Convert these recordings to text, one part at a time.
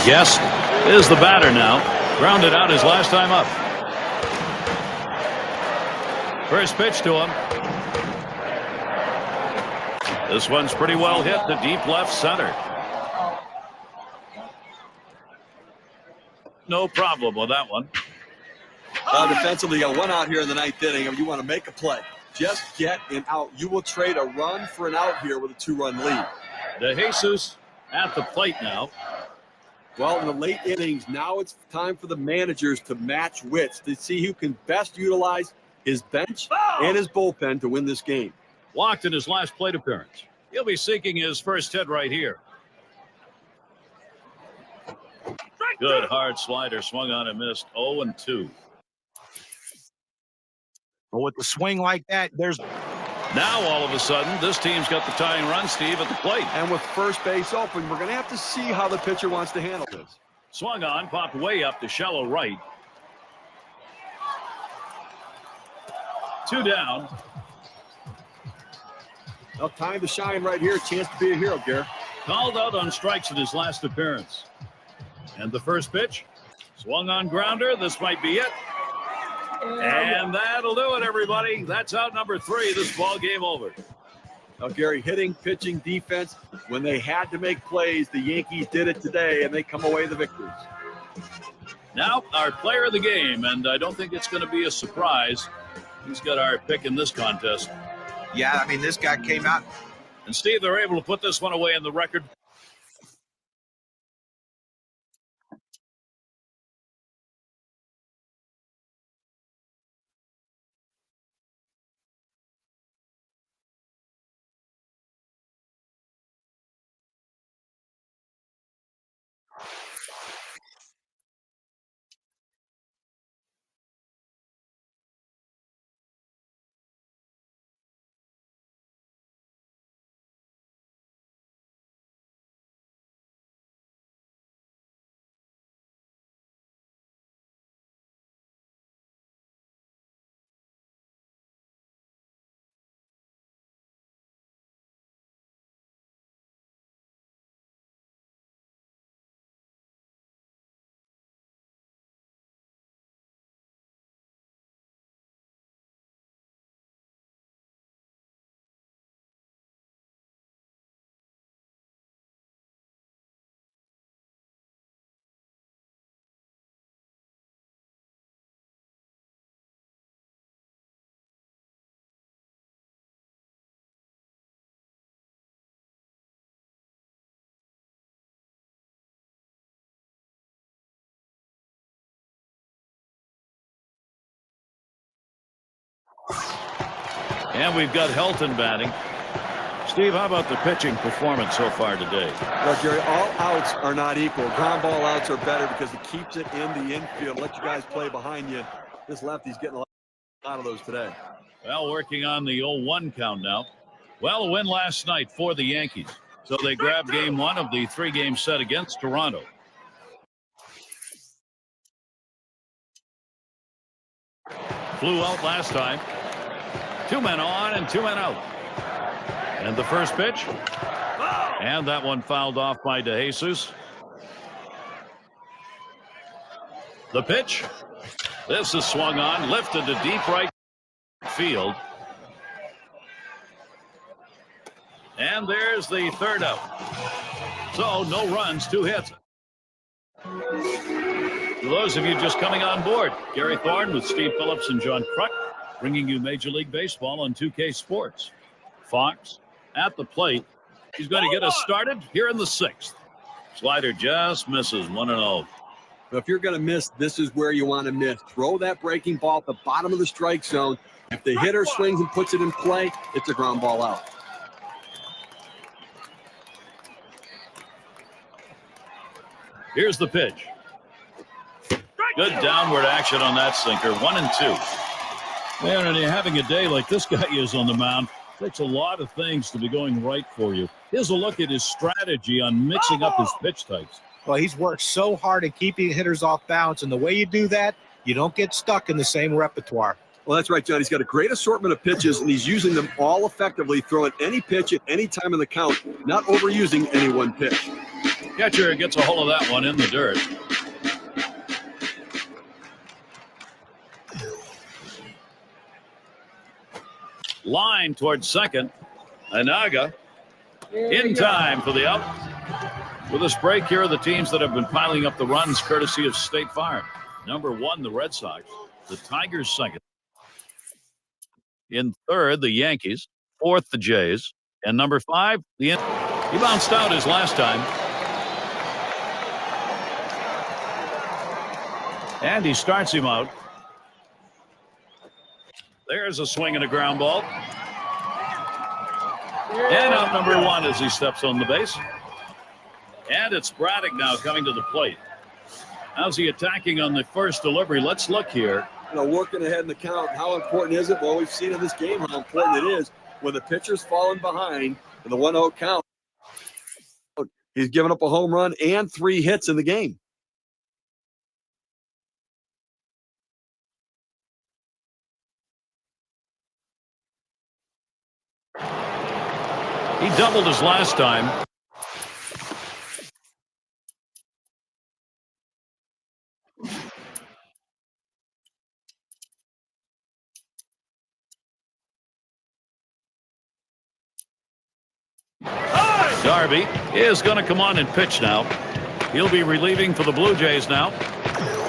Guest is the batter now. Grounded out his last time up. First pitch to him. This one's pretty well hit to deep left center. No problem with that one. Defensively, you got one out here in the ninth inning. You want to make a play. Just get an out. You will trade a run for an out here with a 2-run lead. De Jesus at the plate now. Well, in the late innings, now it's time for the managers to match wits to see who can best utilize his bench and his bullpen to win this game. Walked in his last plate appearance. He'll be seeking his first hit right here. Good hard slider, swung on and missed. 0-2. But with the swing like that, there's now all of a sudden this team's got the tying run, Steve, at the plate. And with first base open, we're going to have to see how the pitcher wants to handle this. Swung on, popped way up to shallow right. 2 down. Now time to shine right here. Chance to be a hero, Gary. Called out on strikes in his last appearance. And the first pitch. Swung on grounder. This might be it. And that'll do it, everybody. That's out number 3. This ball game over. Now, Gary, hitting, pitching, defense, when they had to make plays, the Yankees did it today, and they come away the victors. Now, our player of the game, and I don't think it's going to be a surprise. He's got our pick in this contest. yeah, I mean, this guy came out. And, Steve, they're able to put this one away in the record. And we've got Helton batting. Steve, how about the pitching performance so far today? Well, Jerry, all outs are not equal. Ground ball outs are better because it keeps it in the infield. Let you guys play behind you. This lefty's getting a lot of those today. Well, working on the 0-1 count now. Well, a win last night for the Yankees. So they grabbed game 1 of the 3-game set against Toronto. Flew out last time. 2 men on and 2 men out. And the first pitch. And that one fouled off by De Jesus. The pitch. This is swung on, lifted to deep right field. And there's the third out. So no runs, 2 hits. For those of you just coming on board, Gary Thorne with Steve Phillips and John Kruk, bringing you Major League Baseball on 2K Sports. Fox at the plate. He's going to get us started here in the 6th. Slider just misses 1-0. If you're going to miss, this is where you want to miss. Throw that breaking ball at the bottom of the strike zone. If the hitter swings and puts it in play, it's a ground ball out. Here's the pitch. Good downward action on that sinker. 1-2. Man, and you're having a day like this guy is on the mound. Takes a lot of things to be going right for you. Here's a look at his strategy on mixing up his pitch types. Well, he's worked so hard at keeping hitters off balance, and the way you do that, you don't get stuck in the same repertoire. Well, that's right, John. He's got a great assortment of pitches, and he's using them all effectively, throwing any pitch at any time in the count, not overusing any one pitch. Catcher gets a hold of that one in the dirt. Line towards second. Anaga in time for the out. With this break, here are the teams that have been piling up the runs courtesy of State Farm. Number 1, the Red Sox. The Tigers second. In third, the Yankees. Fourth, the Jays. And number 5, the Indians. He bounced out his last time. And he starts him out. There's a swing and a ground ball. And out number 1 as he steps on the base. And it's Braddock now coming to the plate. How's he attacking on the first delivery? Let's look here. Working ahead in the count. How important is it? Well, we've seen in this game how important it is when the pitcher's falling behind in the 1-0 count. He's given up a home run and 3 hits in the game. He doubled his last time. Darby is going to come on and pitch now. He'll be relieving for the Blue Jays now.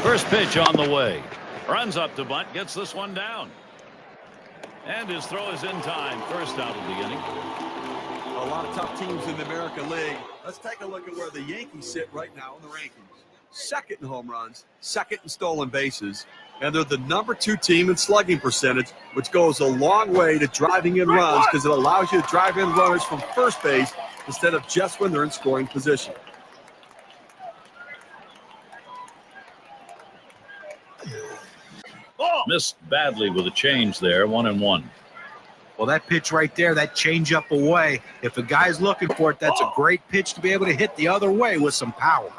First pitch on the way. Runs up to bunt, gets this one down. And his throw is in time. First out of the inning. A lot of tough teams in the American League. Let's take a look at where the Yankees sit right now in the rankings. Second in home runs, second in stolen bases, and they're the number 2 team in slugging percentage, which goes a long way to driving in runs because it allows you to drive in runners from first base instead of just when they're in scoring position. Missed badly with a change there, 1-1. Well, that pitch right there, that change up away, if a guy's looking for it, that's a great pitch to be able to hit the other way with some power.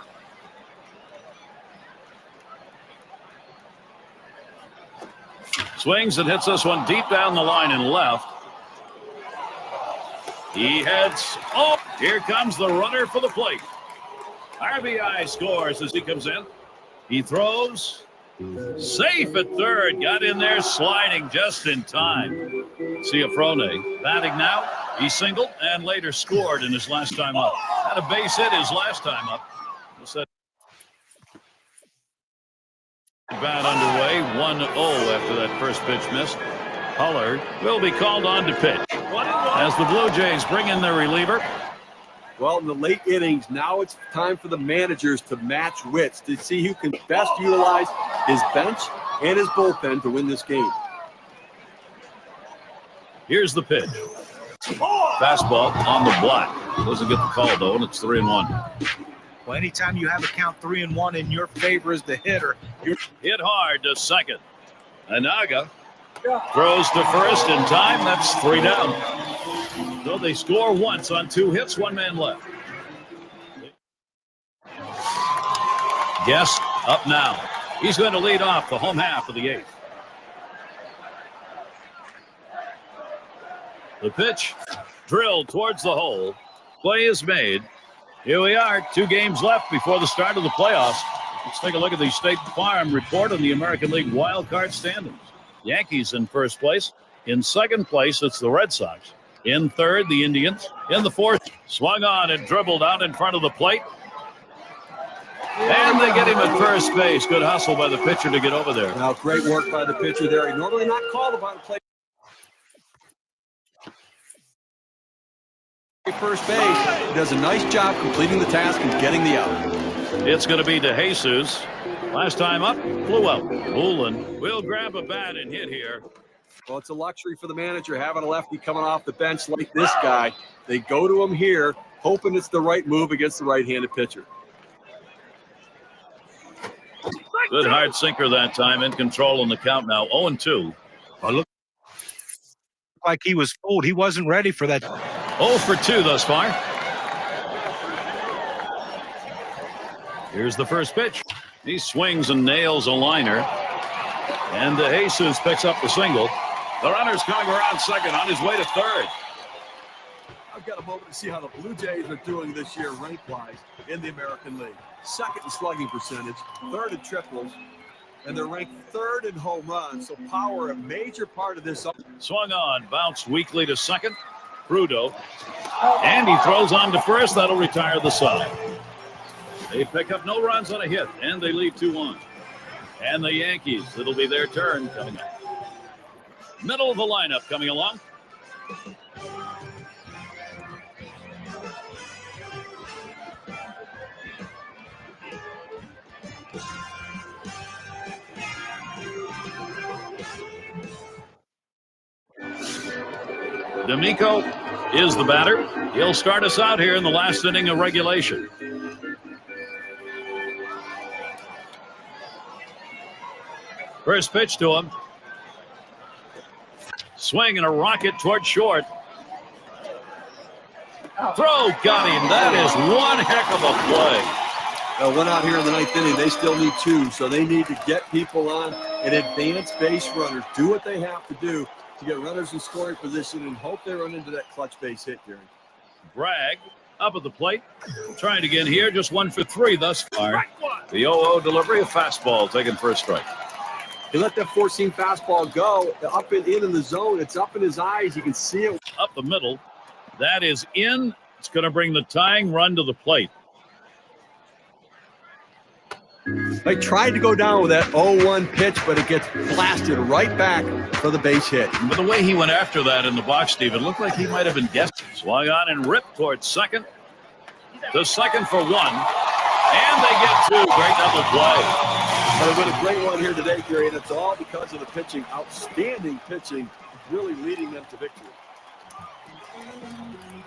Swings and hits this one deep down the line and left. He heads. Oh, here comes the runner for the plate. RBI scores as he comes in. He throws. Safe at third. Got in there sliding just in time. Ciafrone batting now. He singled and later scored in his last time up. Had a base hit his last time up. Bat underway, 1-0 after that first pitch missed. Pollard will be called on to pitch as the Blue Jays bring in their reliever. Well, in the late innings, now it's time for the managers to match wits to see who can best utilize his bench and his bullpen to win this game. Here's the pitch. Fastball on the block. Doesn't get the call, though, and it's 3-1. Well, anytime you have a count 3-1 in your favor as the hitter, you're hit hard to second. Anaga throws to first in time. That's 3 down. So they score once on 2 hits, 1 man left. Guest up now. He's going to lead off the home half of the 8th. The pitch drilled towards the hole. Play is made. Here we are, 2 games left before the start of the playoffs. Let's take a look at the State Farm report on the American League wild card standings. Yankees in first place. In second place, it's the Red Sox. In third, the Indians. In the fourth, swung on and dribbled out in front of the plate. And they get him at first base. Good hustle by the pitcher to get over there. Now, great work by the pitcher there. He normally not called upon to play first base. He does a nice job completing the task and getting the out. It's going to be to Jesus. Last time up, flew out. Woolen will grab a bat and hit here. Well, it's a luxury for the manager having a lefty coming off the bench like this guy. They go to him here, hoping it's the right move against the right-handed pitcher. Good hard sinker that time, in control on the count now. 0-2. Well, look like he was fooled. He wasn't ready for that. 0 for 2 thus far. Here's the first pitch. He swings and nails a liner. And Jesus picks up the single. The runner's coming around second on his way to third. got a moment to see how the Blue Jays are doing this year rank-wise in the American League. Second in slugging percentage, third in triples, and they're ranked third in home runs. So power, a major part of this. Swung on, bounced weakly to second. Crudo. And he throws on to first. That'll retire the side. They pick up no runs on a hit, and they lead 2-1. And the Yankees, it'll be their turn coming up. Middle of the lineup coming along. D'Amico is the batter. He'll start us out here in the last inning of regulation. First pitch to him. Swing and a rocket toward short. Throw got him. That is one heck of a play. One out here in the ninth inning. They still need two, so they need to get people on and advance base runners. Do what they have to do to get runners in scoring position and hope they run into that clutch base hit, Gary. Bragg up at the plate. Trying again here. Just 1 for 3 thus far. The 0-0 delivery, a fastball taken for a strike. He let that four-seam fastball go up and in the zone. It's up in his eyes. You can see it. Up the middle. That is in. It's going to bring the tying run to the plate. They tried to go down with that 0-1 pitch, but it gets blasted right back for the base hit. But the way he went after that in the box, Steve, it looked like he might have been guessing. Swung on and ripped towards second. To second for 1. And they get 2. Great double play. But it was a great one here today, Gary, and it's all because of the pitching. Outstanding pitching, really leading them to victory.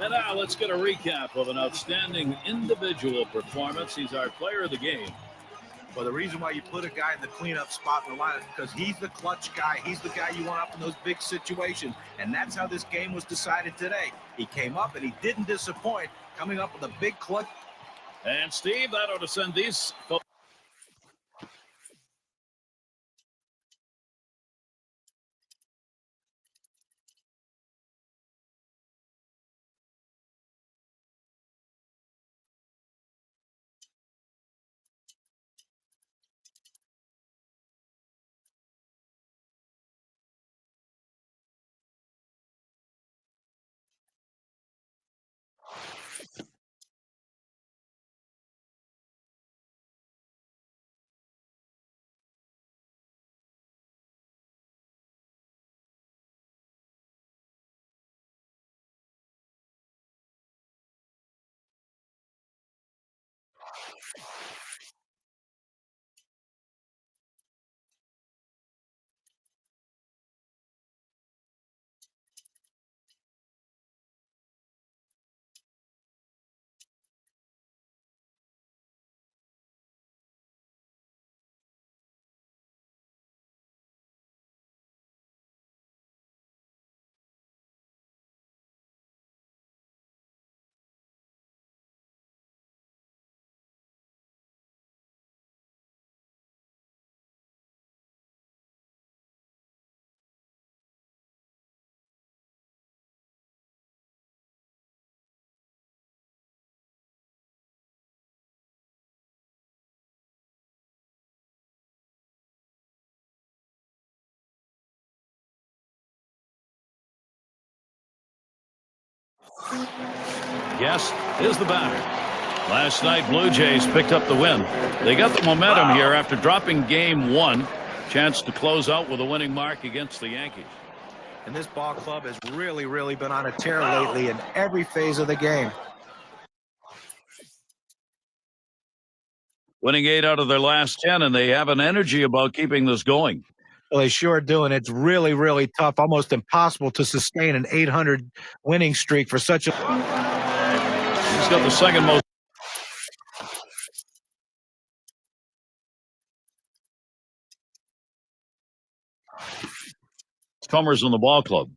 And now let's get a recap of an outstanding individual performance. He's our player of the game. Well, the reason why you put a guy in the cleanup spot in the lineup is because he's the clutch guy. He's the guy you want up in those big situations. And that's how this game was decided today. He came up and he didn't disappoint, coming up with a big clutch. And Steve, that ought to send these folks. Yes, is the batter. Last night, Blue Jays picked up the win. They got the momentum here after dropping game 1. Chance to close out with a winning mark against the Yankees. And this ball club has really been on a tear lately in every phase of the game. Winning 8 out of their last 10, and they have an energy about keeping this going. Well, they sure do, and it's really tough, almost impossible to sustain an 800 winning streak for such a... He's got the second most. Comers in the ball club.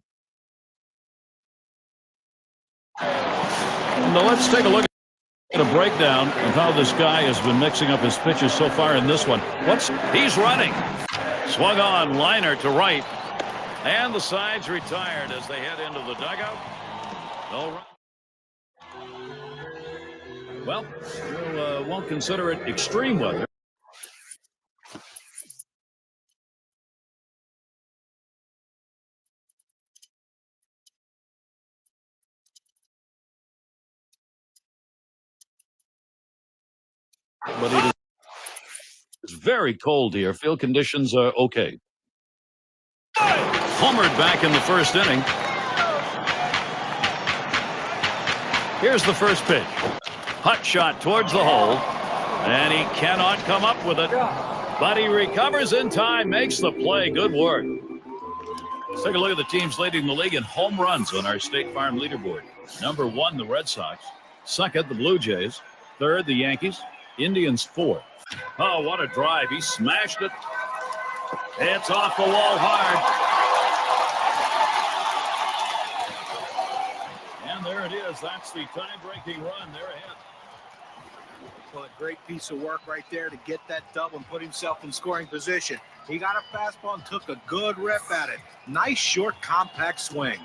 Now let's take a look at a breakdown of how this guy has been mixing up his pitches so far in this one. He's running. Swung on, liner to right. And the side's retired as they head into the dugout. No run. Well, you won't consider it extreme weather. But it's very cold here. Field conditions are okay. Homered back in the first inning. Here's the first pitch. Hot shot towards the hole. And he cannot come up with it. But he recovers in time, makes the play. Good work. Let's take a look at the teams leading the league in home runs on our State Farm leaderboard. Number 1, the Red Sox. Second, the Blue Jays. Third, the Yankees. Indians, 4th. Oh, what a drive. He smashed it. It's off the wall hard. And there it is. That's the tie-breaking run. They're ahead. Well, a great piece of work right there to get that double and put himself in scoring position. He got a fastball and took a good rip at it. Nice, short, compact swing.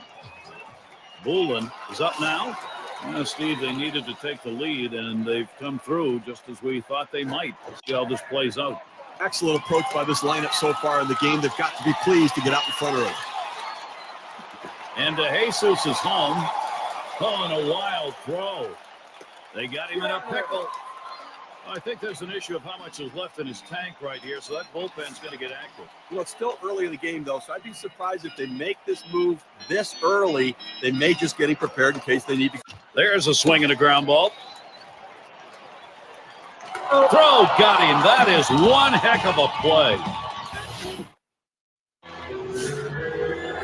Bullen is up now. Steve, they needed to take the lead, and they've come through just as we thought they might. Let's see how this plays out. Excellent approach by this lineup so far in the game. They've got to be pleased to get out in front of it. And Jesus is home. Oh, and a wild throw. They got him in a pickle. I think there's an issue of how much is left in his tank right here, so that bullpen's going to get active. Well, it's still early in the game, though, so I'd be surprised if they make this move this early. They may just get him prepared in case they need to. There's a swing and a ground ball. Throw got him. That is one heck of a play.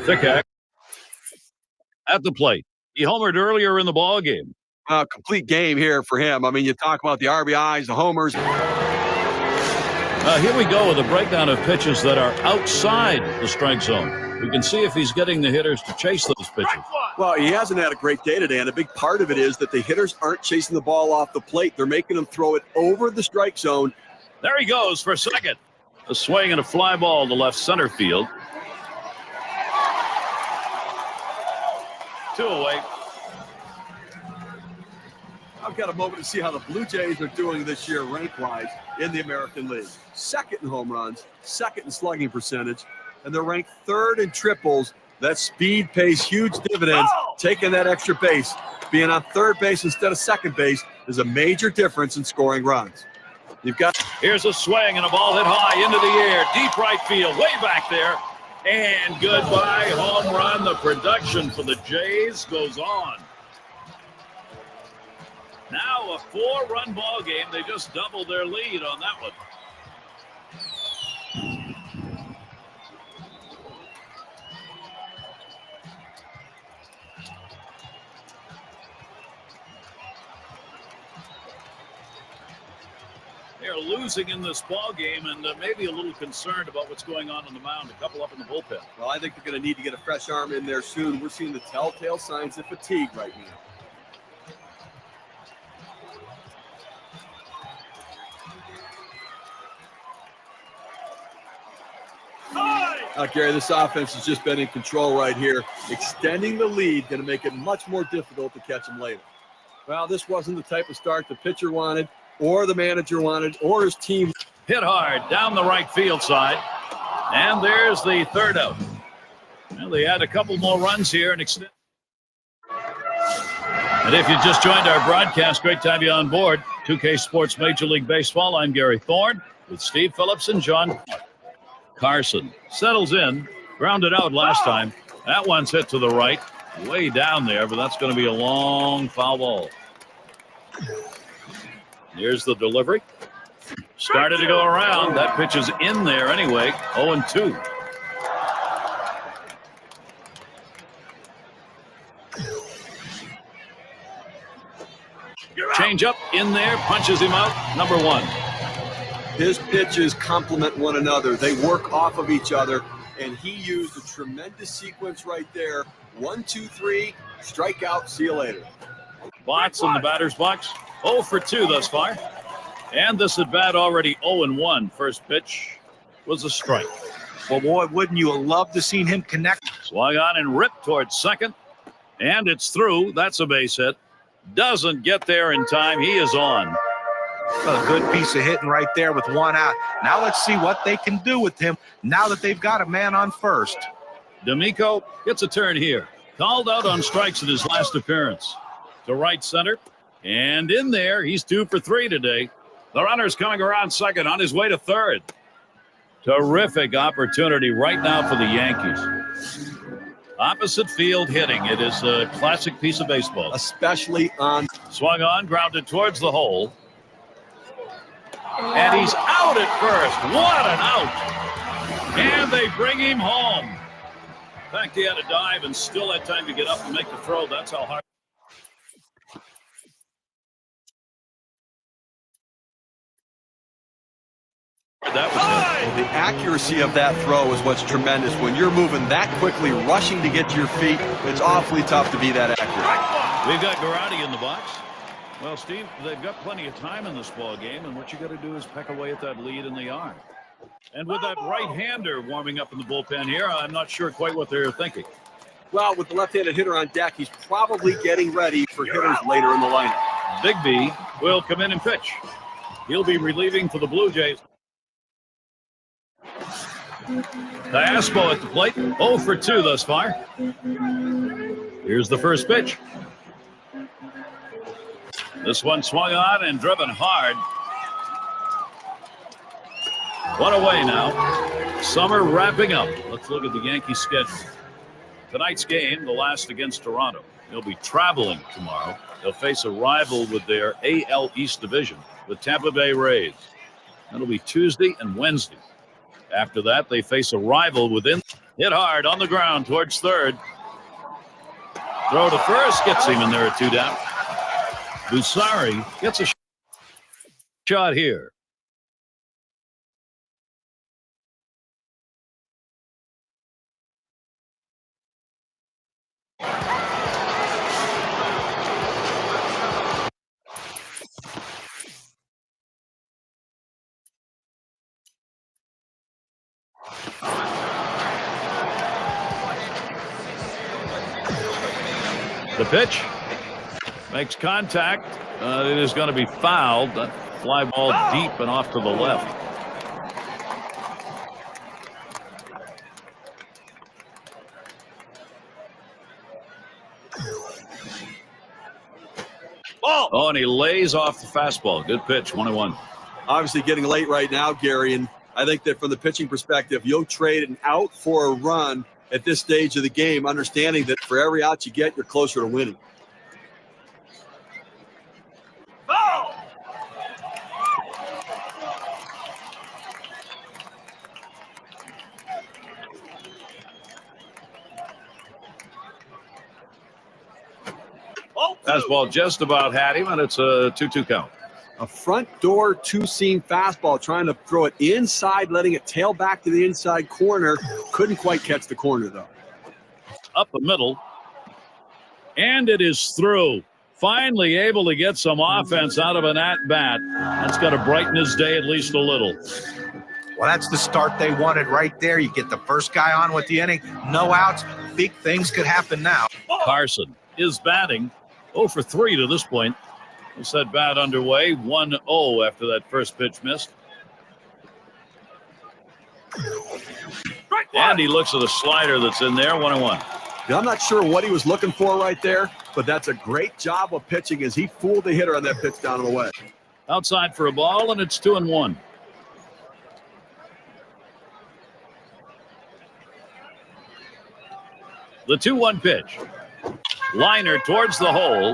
Thick at the plate. He homered earlier in the ball game. Complete game here for him. I mean, you talk about the RBIs, the homers. Here we go with a breakdown of pitches that are outside the strike zone. We can see if he's getting the hitters to chase those pitches. Well, he hasn't had a great day today, and a big part of it is that the hitters aren't chasing the ball off the plate. They're making them throw it over the strike zone. There he goes for second. A swing and a fly ball to left center field. 2 away. I've got a moment to see how the Blue Jays are doing this year rank-wise in the American League. Second in home runs, second in slugging percentage, and they're ranked third in triples. That speed pays huge dividends. Taking that extra base, being on third base instead of second base is a major difference in scoring runs. You've got. Here's a swing and a ball hit high into the air, deep right field, way back there. And goodbye, home run. The production for the Jays goes on. Now a 4-run ball game. They just doubled their lead on that one. They're losing in this ball game and maybe a little concerned about what's going on the mound. A couple up in the bullpen. Well, I think they're going to need to get a fresh arm in there soon. We're seeing the telltale signs of fatigue right now. Gary, this offense has just been in control right here. Extending the lead going to make it much more difficult to catch them later. Well, this wasn't the type of start the pitcher wanted, or the manager wanted, or his team. Hit hard down the right field side. And there's the third out. Well, they had a couple more runs here and extend. And if you just joined our broadcast, great to have you on board. 2K Sports Major League Baseball. I'm Gary Thorne with Steve Phillips and John Carson. Settles in, grounded out last time. That one's hit to the right, way down there, but that's going to be a long foul ball. Here's the delivery. Started to go around. That pitch is in there anyway. 0-2. Change up in there, punches him out. Number 1. His pitches complement one another. They work off of each other, and he used a tremendous sequence right there. 1, 2, 3, strike out, see you later. Bots in the batter's box. 0 for 2 thus far. And this at bat already 0-1. First pitch was a strike. Well, boy, wouldn't you have loved to seen him connect? Swung on and ripped towards second. And it's through. That's a base hit. Doesn't get there in time. He is on. A good piece of hitting right there with one out. Now let's see what they can do with him now that they've got a man on first. D'Amico gets a turn here. Called out on strikes in his last appearance. To right center. And in there, he's 2 for 3 today. The runner's coming around second on his way to third. Terrific opportunity right now for the Yankees. Opposite field hitting. It is a classic piece of baseball. Especially on. Swung on, grounded towards the hole. And he's out at first. What an out. And they bring him home. In fact, he had to dive and still had time to get up and make the throw. That's how hard. That was well, the accuracy of that throw is what's tremendous. When you're moving that quickly, rushing to get to your feet, it's awfully tough to be that accurate. We've got Garrotti in the box. Well, Steve, they've got plenty of time in this ball game, and what you got to do is peck away at that lead in the arm. And with that right-hander warming up in the bullpen here, I'm not sure quite what they're thinking. Well, with the left-handed hitter on deck, he's probably getting ready for hitters later in the lineup. Bigby will come in and pitch. He'll be relieving for the Blue Jays. Diaspo at the plate, 0 for 2 thus far. Here's the first pitch. This one swung on and driven hard. One away now. Summer wrapping up. Let's look at the Yankees schedule. Tonight's game, the last against Toronto. They'll be traveling tomorrow. They'll face a rival with their AL East division, the Tampa Bay Rays. That'll be Tuesday and Wednesday. After that, they face a rival within. Hit hard on the ground towards third. Throw to first gets him in there at 2 down. Busari gets a shot here. The pitch makes contact. It is going to be fouled. That fly ball deep and off to the left. Oh, and he lays off the fastball. Good pitch, 1-1. Obviously getting late right now, Gary, and I think that from the pitching perspective, you'll trade an out for a run at this stage of the game, understanding that for every out you get, you're closer to winning. Fastball just about had him, and it's a 2-2 count. A front door two-seam fastball, trying to throw it inside, letting it tail back to the inside corner. Couldn't quite catch the corner, though. Up the middle. And it is through. Finally able to get some offense out of an at-bat. That's got to brighten his day at least a little. Well, that's the start they wanted right there. You get the first guy on with the inning. No outs. Big things could happen now. Carson is batting 0 for 3 to this point. It's that bat underway, 1-0 after that first pitch missed. And he looks at a slider that's in there, 1-1. Now, I'm not sure what he was looking for right there, but that's a great job of pitching as he fooled the hitter on that pitch down the way. Outside for a ball, and it's 2-1. The 2-1 pitch. Liner towards the hole.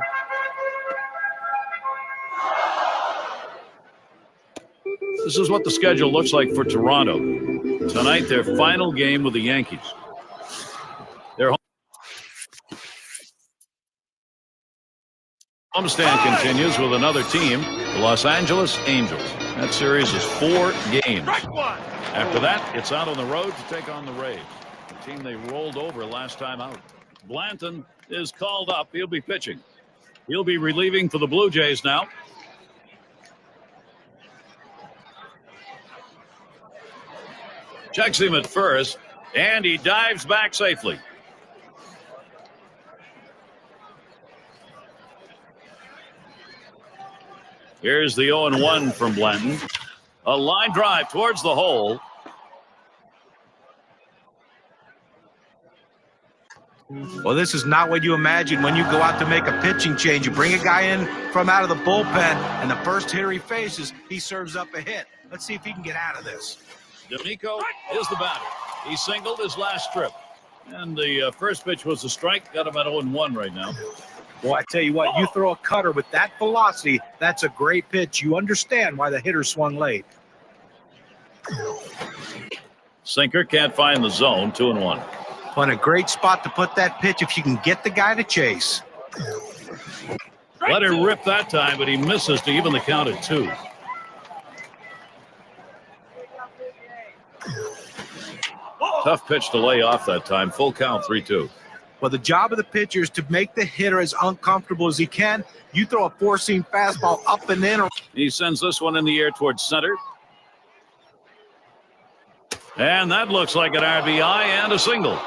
This is what the schedule looks like for Toronto. Tonight, their final game with the Yankees. Their homestand continues with another team, the Los Angeles Angels. That series is 4 games. After that, it's out on the road to take on the Rays, the team they rolled over last time out. Blanton is called up. He'll be pitching. He'll be relieving for the Blue Jays now. Checks him at first, and he dives back safely. Here's the 0-1 from Blanton. A line drive towards the hole. Well, this is not what you imagine when you go out to make a pitching change. You bring a guy in from out of the bullpen, and the first hitter he faces, he serves up a hit. Let's see if he can get out of this. D'Amico is the batter. He singled his last trip. And the first pitch was a strike. Got him at 0-1 right now. Well, I tell you what, you throw a cutter with that velocity, that's a great pitch. You understand why the hitter swung late. Sinker can't find the zone. 2-1. On a great spot to put that pitch if you can get the guy to chase. Let it rip that time, but he misses to even the count at 2. Tough pitch to lay off that time. Full count, 3-2. Well, the job of the pitcher is to make the hitter as uncomfortable as he can. You throw a four-seam fastball up and in. He sends this one in the air towards center. And that looks like an RBI and a single.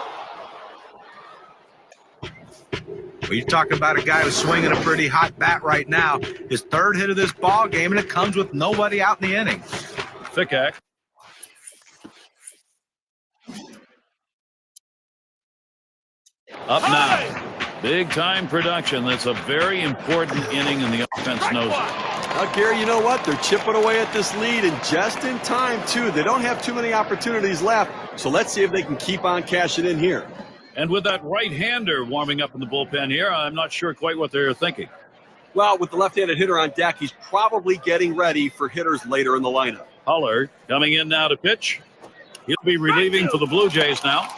Well, you're talking about a guy who's swinging a pretty hot bat right now. His third hit of this ball game, and it comes with nobody out in the inning. Fickack. Up now. Big time production. That's a very important inning, and the offense knows it. Now, Gary, you know what? They're chipping away at this lead, and just in time, too. They don't have too many opportunities left, so let's see if they can keep on cashing in here. And with that right-hander warming up in the bullpen here, I'm not sure quite what they're thinking. Well, with the left-handed hitter on deck, he's probably getting ready for hitters later in the lineup. Huller coming in now to pitch. He'll be relieving for the Blue Jays now.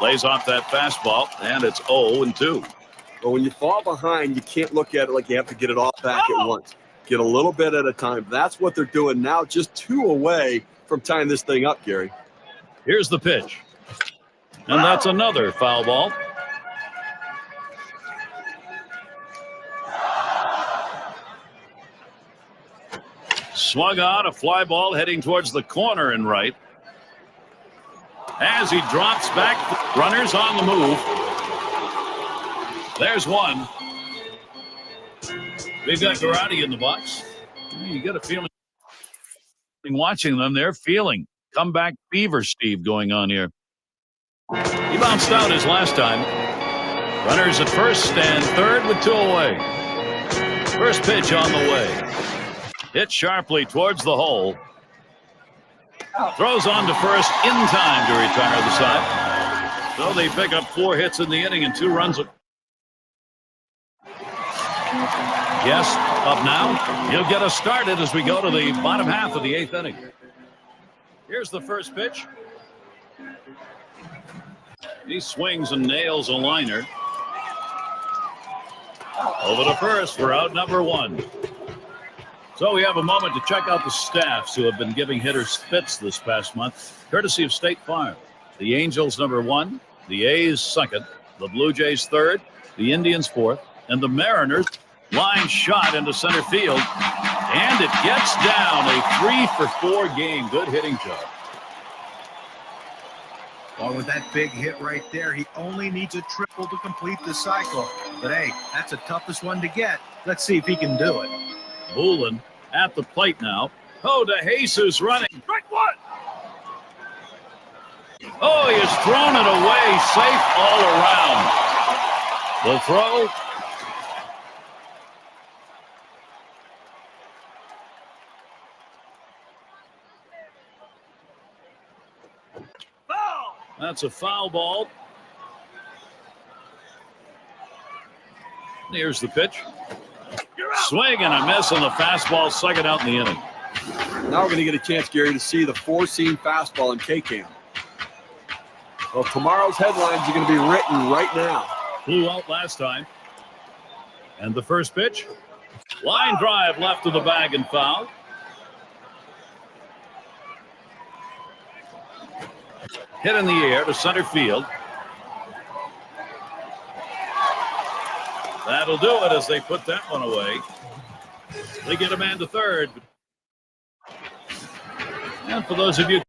Lays off that fastball, and it's 0-2. But when you fall behind, you can't look at it like you have to get it all back at once. Get a little bit at a time. That's what they're doing now, just 2 away from tying this thing up, Gary. Here's the pitch. And that's another foul ball. Swung on, a fly ball heading towards the corner and right. As he drops back, runners on the move. There's one. We've got Garrotti in the box. You get a feeling watching them, they're feeling comeback fever, Steve, going on here. He bounced out his last time. Runners at first and third with 2 away. First pitch on the way. Hit sharply towards the hole. Throws on to first in time to retire the side. So they pick up 4 hits in the inning and 2 runs. Yes, up now. He'll get us started as we go to the bottom half of the 8th inning. Here's the first pitch. He swings and nails a liner. Over to first for out number 1. So we have a moment to check out the staffs who have been giving hitters fits this past month, courtesy of State Farm. The Angels number 1, the A's 2nd, the Blue Jays 3rd, the Indians 4th, and the Mariners. Line shot into center field, and it gets down. A 3-for-4 game. Good hitting job. Well, with that big hit right there, he only needs a triple to complete the cycle. But, hey, that's the toughest one to get. Let's see if he can do it. Bullen at the plate now. Oh, De Jesus running. Strike 1. Oh, he has thrown it away. Safe all around. The throw. That's a foul ball. Here's the pitch. Swing and a miss on the fastball, second out in the inning. Now we're going to get a chance, Gary, to see the 4-seam fastball in K-Cam. Well, tomorrow's headlines are going to be written right now. Flew out last time. And the first pitch. Line drive left of the bag and foul. Hit in the air to center field. That'll do it as they put that one away. They get a man to third. And for those of you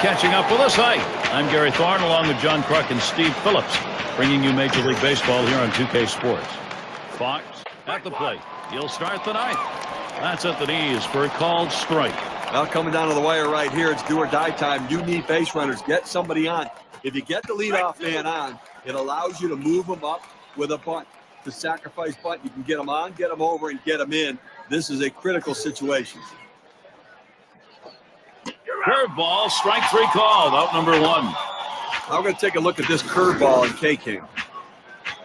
Catching up with us, hi. I'm Gary Thorne along with John Kruk and Steve Phillips, bringing you Major League Baseball here on 2K Sports. Fox at the plate. He'll start the ninth. That's at the knees for a called strike. Now coming down to the wire right here, it's do or die time. You need base runners. Get somebody on. If you get the leadoff man on, it allows you to move them up with a bunt. To sacrifice bunt, you can get them on, get them over, and get them in. This is a critical situation. Curveball, strike three called, out number one. I'm going to take a look at this curveball in K-King.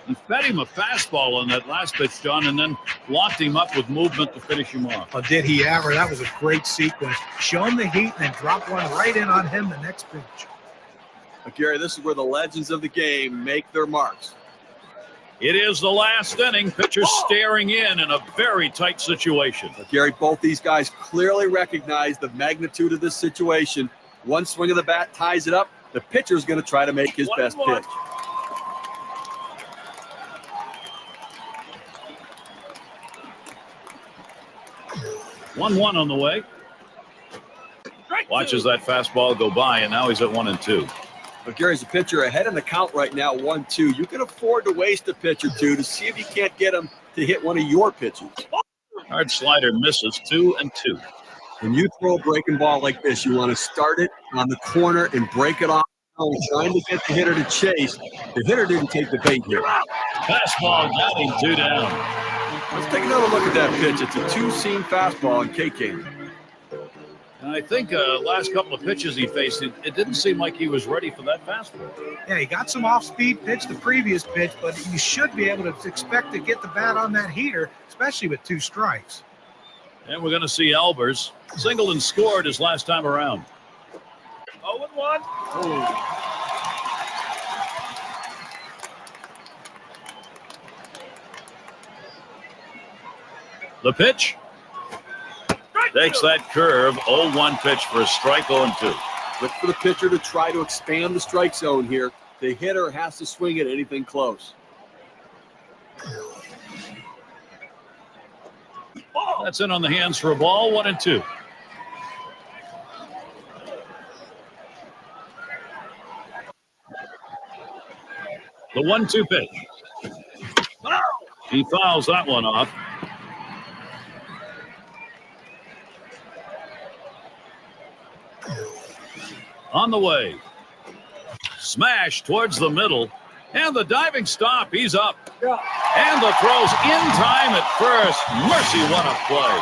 He fed him a fastball on that last pitch, John, and then locked him up with movement to finish him off. Oh, did he ever? That was a great sequence. Show him the heat and then drop one right in on him the next pitch. But Gary, this is where the legends of the game make their marks. It is the last inning. Pitcher staring in a very tight situation. But Gary, both these guys clearly recognize the magnitude of this situation. One swing of the bat ties it up. The pitcher's going to try to make his best pitch. One on the way. Watches that fastball go by, and now he's at 1-2. But Gary's a pitcher ahead in the count right now, 1-2. You can afford to waste a pitch or two to see if you can't get him to hit one of your pitches. Hard slider misses, 2-2. When you throw a breaking ball like this, you want to start it on the corner and break it off. Trying to get the hitter to chase. The hitter didn't take the bait here. Fastball got him, 2 down. Let's take another look at that pitch. It's a two-seam fastball in K-King. And I think last couple of pitches he faced, it didn't seem like he was ready for that fastball. Yeah, he got some off-speed pitch the previous pitch, but you should be able to expect to get the bat on that heater, especially with 2 strikes. And we're going to see Albers. Singled and scored his last time around. 0-1. The pitch. Takes that curve. 0-1 pitch for a strike, 0-2. Look for the pitcher to try to expand the strike zone here. The hitter has to swing at anything close. That's in on the hands for a ball, 1-2. The 1-2 pitch. He fouls that one off. On the way. Smash towards the middle. And the diving stop. He's up. And the throw's in time at first. Mercy, what a play.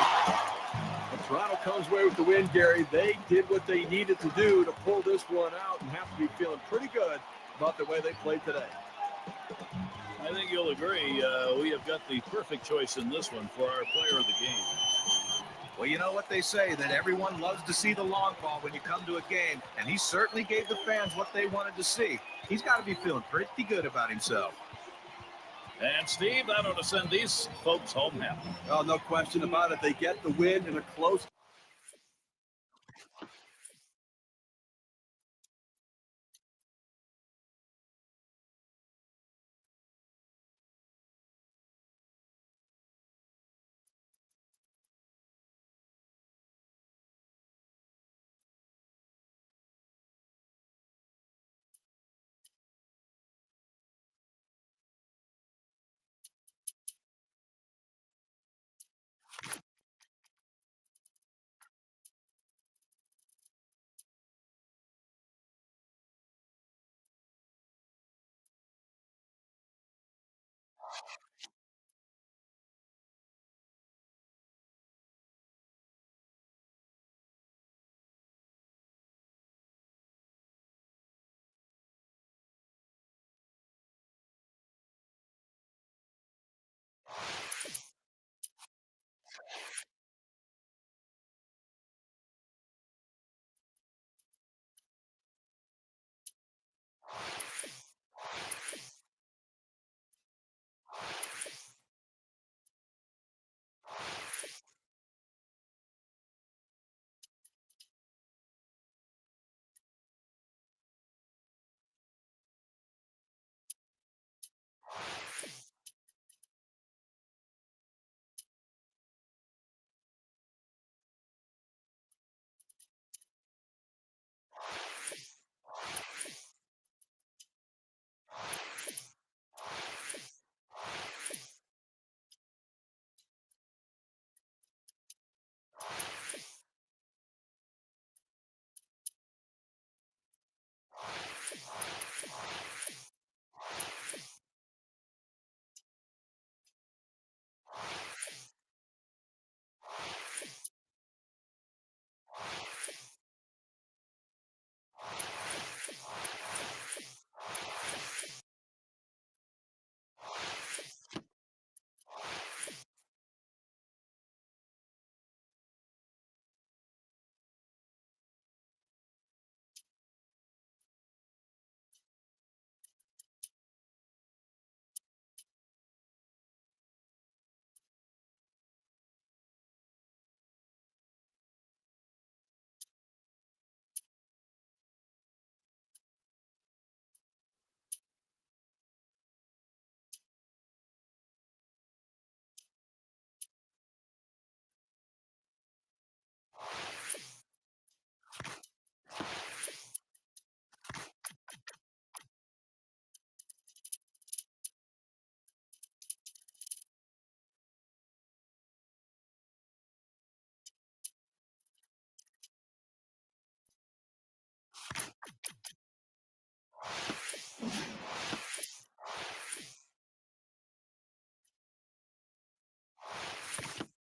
Toronto comes away with the win, Gary. They did what they needed to do to pull this one out and have to be feeling pretty good about the way they played today. I think you'll agree. We have got the perfect choice in this one for our player of the game. Well, you know what they say, that everyone loves to see the long ball when you come to a game, and he certainly gave the fans what they wanted to see. He's got to be feeling pretty good about himself. And Steve, that ought to send these folks home happy. Oh, no question about it. They get the win in a close